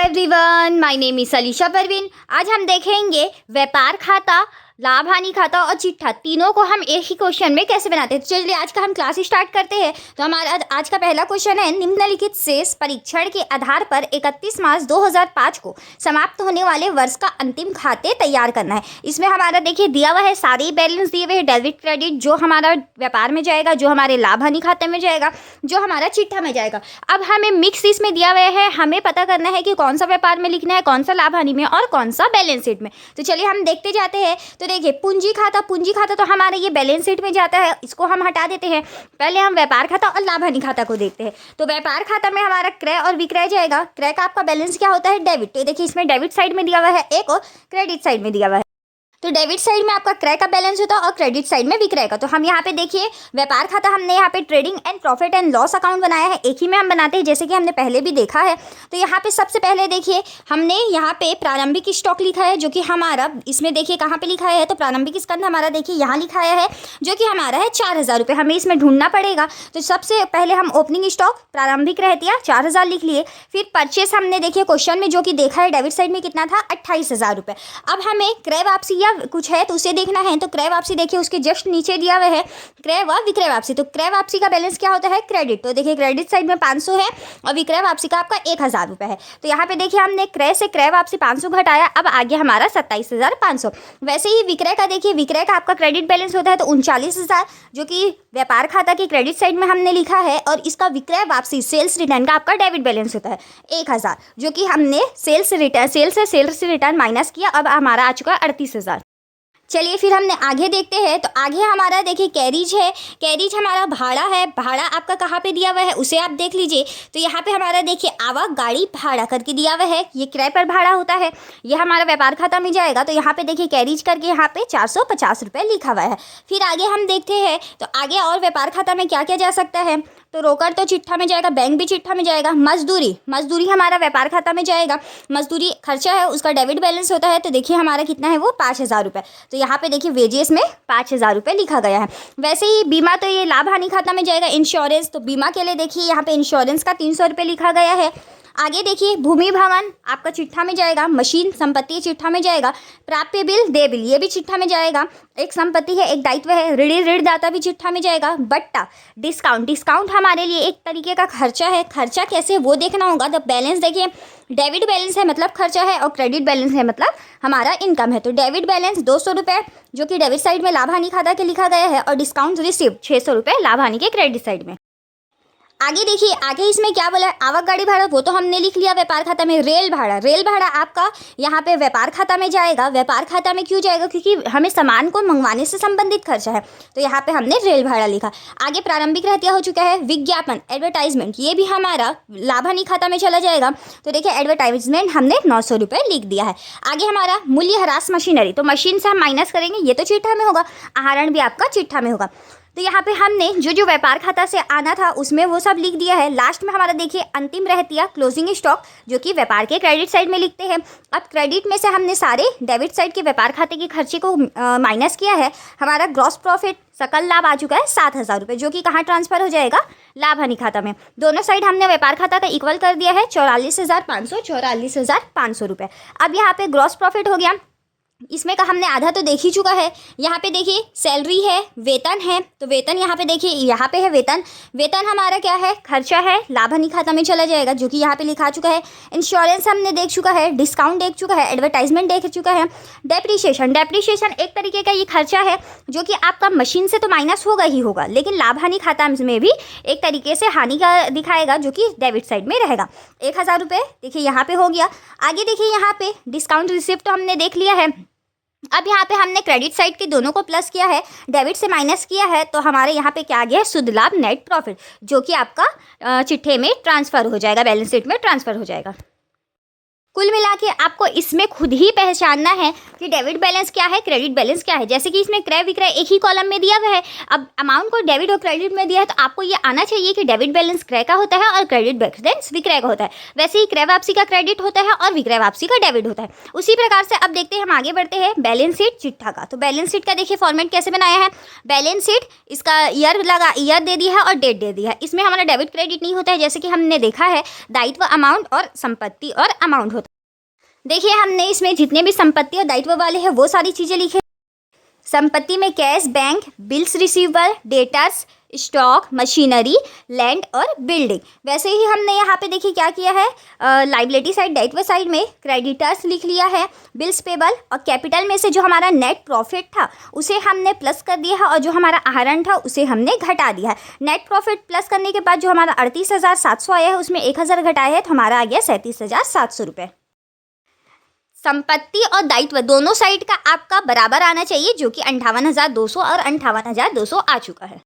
Everyone, my name is Alisha Parveen. आज हम देखेंगे व्यापार खाता, लाभ हानि खाता और चिट्ठा तीनों को हम एक ही क्वेश्चन में कैसे बनाते हैं। तो चलिए आज का हम क्लास स्टार्ट करते हैं। तो हमारा आज का पहला क्वेश्चन है, निम्नलिखित शेष परीक्षण के आधार पर 31 मार्च 2005 को समाप्त होने वाले वर्ष का अंतिम खाते तैयार करना है। इसमें हमारा देखिए दिया हुआ है, सारे बैलेंस दिए हुए हैं, डेबिट क्रेडिट जो हमारा व्यापार में जाएगा, जो हमारे लाभ हानि खाते में जाएगा, जो हमारा चिट्ठा में जाएगा। अब हमें मिक्स इसमें दिया हुआ है, हमें पता करना है कि कौन सा व्यापार में लिखना है, कौन सा लाभ हानि में और कौन सा बैलेंस शीट में। तो चलिए हम देखते जाते हैं। तो देखिए पूंजी खाता तो हमारे ये बैलेंस शीट में जाता है, इसको हम हटा देते हैं। पहले हम व्यापार खाता और लाभ हानि खाता को देखते हैं। तो व्यापार खाता में हमारा क्रय और विक्रय जाएगा। क्रय का आपका बैलेंस क्या होता है? डेबिट। तो देखिए इसमें डेबिट साइड में दिया हुआ है एक और क्रेडिट साइड में दिया हुआ है। तो डेबिट साइड में आपका क्रय का बैलेंस होता है और क्रेडिट साइड में विक्रय का। तो हम यहाँ पे देखिए व्यापार खाता हमने यहाँ पे trading and profit and loss account बनाया है, एक ही में हम बनाते हैं जैसे कि हमने पहले भी देखा है। तो यहाँ पे सबसे पहले देखिए हमने यहाँ पे प्रारंभिक स्टॉक लिखा है, जो कि हमारा इसमें देखिए कहाँ पे लिखा है, तो प्रारंभिक स्कंध हमारा देखिए यहाँ लिखाया है, जो कि हमारा है 4000 रुपये। हमें इसमें ढूंढना पड़ेगा। तो सबसे पहले हम ओपनिंग स्टॉक प्रारंभिक रहतिया 4000 लिख लिए। फिर परचेस हमने देखिए क्वेश्चन में जो कि देखा है डेबिट साइड में कितना था, 28000 रुपये। अब हमें क्रय वापसी या कुछ है तो उसे देखना है। तो क्रय वापसी देखिए उसके जस्ट नीचे दिया हुआ है क्रय व विक्रय वापसी। तो क्रय वापसी का बैलेंस क्या होता है? क्रेडिट। तो देखिए क्रेडिट साइड में 500 है और विक्रय वापसी का आपका 1000 रुपये है। तो यहाँ पे देखिए हमने क्रय से क्रय वापसी 500 घटाया, अब आगे हमारा 27500। वैसे ही विक्रय का देखिए, विक्रय का आपका क्रेडिट बैलेंस होता है तो 39000, जो कि व्यापार खाता की क्रेडिट साइड में हमने लिखा है, और इसका विक्रय वापसी सेल्स रिटर्न का आपका डेबिट बैलेंस होता है 1000, जो कि हमने सेल्स से सेल्स रिटर्न माइनस किया। अब हमारा आ चुका है 38000। चलिए फिर हमने आगे देखते हैं। तो आगे हमारा देखिए कैरिज है। कैरिज हमारा भाड़ा है। भाड़ा आपका कहाँ पे दिया हुआ है उसे आप देख लीजिए। तो यहाँ पे हमारा देखिए आवक गाड़ी भाड़ा करके दिया हुआ है, ये किराए पर भाड़ा होता है, ये हमारा व्यापार खाता में जाएगा। तो यहाँ पे देखिए कैरिज करके यहाँ पे 450 रुपये लिखा हुआ है। फिर आगे हम देखते हैं। तो आगे और व्यापार खाता में क्या क्या जा सकता है, तो रोकड़ तो चिट्ठा में जाएगा, बैंक भी चिट्ठा में जाएगा। मजदूरी हमारा व्यापार खाता में जाएगा। मजदूरी खर्चा है, उसका डेबिट बैलेंस होता है। तो देखिए हमारा कितना है वो 5000 रुपये। तो यहाँ पे देखिए वेजेस में 5000 रुपये लिखा गया है। वैसे ही बीमा तो ये लाभ हानि खाता में जाएगा। इंश्योरेंस, तो बीमा के लिए देखिए यहाँ पे इंश्योरेंस का 300 रुपये लिखा गया है। आगे देखिए भूमि भवन आपका चिट्ठा में जाएगा। मशीन संपत्ति चिट्ठा में जाएगा। प्राप्य बिल, देय बिल ये भी चिट्ठा में जाएगा। एक संपत्ति है, एक दायित्व है, ऋणदाता भी चिट्ठा में जाएगा। बट्टा डिस्काउंट हमारे लिए एक तरीके का खर्चा है। खर्चा कैसे वो देखना होगा। तो बैलेंस देखिए, डेबिट बैलेंस है मतलब खर्चा है, और क्रेडिट बैलेंस है मतलब हमारा इनकम है। तो डेबिट बैलेंस 200 रुपये, जो कि डेबिट साइड में लाभ हानि खाता के लिखा गया है, और डिस्काउंट रिसीव 600 रुपये लाभ हानि के क्रेडिट साइड में। आगे देखिए, आगे इसमें क्या बोला है, आवक गाड़ी भाड़ा वो तो हमने लिख लिया व्यापार खाता में। रेल भाड़ा आपका यहाँ पे व्यापार खाता में जाएगा। व्यापार खाता में क्यों जाएगा? क्योंकि हमें सामान को मंगवाने से संबंधित खर्चा है, तो यहाँ पे हमने रेल भाड़ा लिखा। आगे प्रारंभिक रहतिया हो चुका है। विज्ञापन एडवर्टाइजमेंट ये भी हमारा लाभ हानि खाता में चला जाएगा। तो देखिए एडवर्टाइजमेंट हमने 900 रुपये लिख दिया है। आगे हमारा मूल्यह्रास मशीनरी, तो मशीन से हम माइनस करेंगे, ये तो चिट्ठा में होगा। आहरण भी आपका चिट्ठा में होगा। तो यहाँ पे हमने जो व्यापार खाता से आना था उसमें वो सब लिख दिया है। लास्ट में हमारा देखिए अंतिम रहतिया क्लोजिंग स्टॉक, जो कि व्यापार के क्रेडिट साइड में लिखते हैं। अब क्रेडिट में से हमने सारे डेबिट साइड के व्यापार खाते के खर्चे को माइनस किया है। हमारा ग्रॉस प्रॉफिट सकल लाभ आ चुका है 7000 रुपये, जो कि कहाँ ट्रांसफर हो जाएगा? लाभ हानि खाता में। दोनों साइड हमने व्यापार खाता का इक्वल कर दिया है 44500 रुपये। अब यहाँ पे ग्रॉस प्रॉफिट हो गया, इसमें का हमने आधा तो देख ही चुका है। यहाँ पे देखिए सैलरी है, वेतन है। तो वेतन यहाँ पे देखिए, यहाँ पे है वेतन हमारा क्या है? खर्चा है, लाभ हानि खाता में चला जाएगा, जो कि यहाँ पे लिखा चुका है। इंश्योरेंस हमने देख चुका है, डिस्काउंट देख चुका है, एडवर्टाइजमेंट देख चुका है। डेप्रीशिएशन एक तरीके का ये खर्चा है, जो कि आपका मशीन से तो माइनस होगा ही होगा, लेकिन लाभ हानि खाता में भी एक तरीके से हानि का दिखाएगा, जो कि डेबिट साइड में रहेगा। 1000 रुपये देखिए यहाँ पे हो गया। आगे देखिए यहाँ पे डिस्काउंट रिसिप्ट हमने देख लिया है। अब यहाँ पे हमने क्रेडिट साइड के दोनों को प्लस किया है, डेबिट से माइनस किया है। तो हमारे यहाँ पे क्या आ गया? शुद्ध लाभ नेट प्रॉफिट, जो कि आपका चिट्ठे में ट्रांसफ़र हो जाएगा, बैलेंस शीट में ट्रांसफ़र हो जाएगा। कुल मिला के आपको इसमें खुद ही पहचानना है कि डेबिट बैलेंस क्या है, क्रेडिट बैलेंस क्या है। जैसे कि इसमें क्रय विक्रय एक ही कॉलम में दिया हुआ है, अब अमाउंट को डेबिट और क्रेडिट में दिया है, तो आपको ये आना चाहिए कि डेबिट बैलेंस क्रय का होता है और क्रेडिट बैलेंस विक्रय का होता है। वैसे ही क्रय वापसी का क्रेडिट होता है और विक्रय वापसी का डेबिट होता है। उसी प्रकार से अब देखते हैं, हम आगे बढ़ते हैं बैलेंस शीट चिट्ठा का। तो बैलेंस शीट का देखिए फॉर्मेट कैसे बनाया है। बैलेंस शीट, इसका ईयर दे दिया है और डेट दे दिया है। इसमें हमारा डेबिट क्रेडिट नहीं होता है, जैसे कि हमने देखा है दायित्व अमाउंट और संपत्ति और अमाउंट होता है। देखिए हमने इसमें जितने भी संपत्ति और दायित्व वाले हैं वो सारी चीज़ें लिखे। संपत्ति में cash, bank, bills receivable, debtors, stock, machinery, land और बिल्डिंग। वैसे ही हमने यहाँ पे देखिए क्या किया है, लाइबिलिटी साइड, दायित्व साइड में क्रेडिटर्स लिख लिया है, बिल्स पेबल, और कैपिटल में से जो हमारा नेट प्रॉफिट था उसे हमने प्लस कर दिया है और जो हमारा आहरण था उसे हमने घटा दिया है। नेट प्रॉफिट प्लस करने के बाद जो हमारा 38,700 आया है उसमें 1,000 घटाया है तो हमारा आ गया 37,700 रुपये। संपत्ति और दायित्व दोनों साइड का आपका बराबर आना चाहिए, जो कि 58,200 और 58,200 आ चुका है।